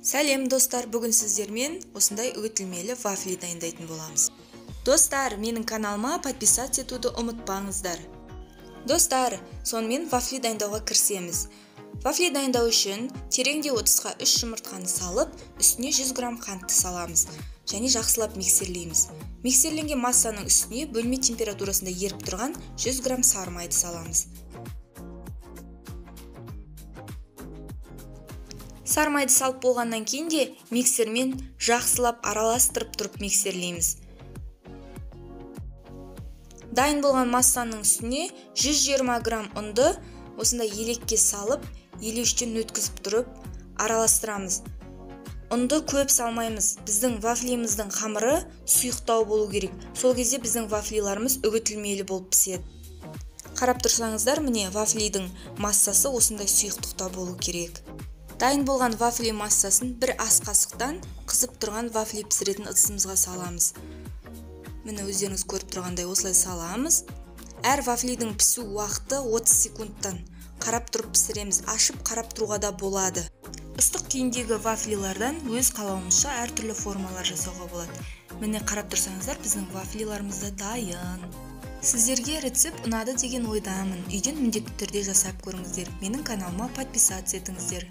Сәлем достар, бүгін сіздермен осындай үгітілмелі вафли дайындайтын боламыз. Достар, менің каналыма подписаться етуді ұмытпаңыздар. Достар, сонымен вафли дайындауға кірісеміз. Вафли дайындау үшін тереңде 30-ға 3 жұмыртқаны салып, үстіне 100 грамм қантты саламыз және жақсылап миксерлейміз. Миксерленген массаның үстіне бөлме температурасында еріп тұрған 100 грамм сары майды саламыз. Сары майды салып болғаннан кейін де миксермен жақсылап араластырып тұрып миксерлейміз. Дайын болған массаның үстіне 120 грамм ұнды осындай елекке салып, елеуіштен өткізіп тұрып араластырамыз. Ұнды көп салмаймыз. Біздің вафлиміздің қамыры сұйықтау болу керек. Сол кезде біздің вафлиларымыз үгітілмелі болып піседі. Қарап тұрсаңыздар, міне вафлидің массасы осындай сұйықтықта болу керек. Дайын болған вафли массасын бір ас қасықтан қызып тұрған вафли пісіретін ыдысымызға саламыз. Міне өздеріңіз көріп тұрғандай осылай саламыз. Әр вафлидің пісу уақыты 30 секундтан. Қарап тұрып пісіреміз. Ашып қарап тұруға да болады. Ыстық күйіндегі вафлилардан өз қалауымызша әртүрлі формалар жасауға болады. Міне қарап тұрсаңыздар, біздің вафлиларымыз да дайын. Сіздерге рецепт ұнады деген ойдамын. Үйден міндетті түрде жасап көріңіздер. Менің каналыма подписаться етіңіздер.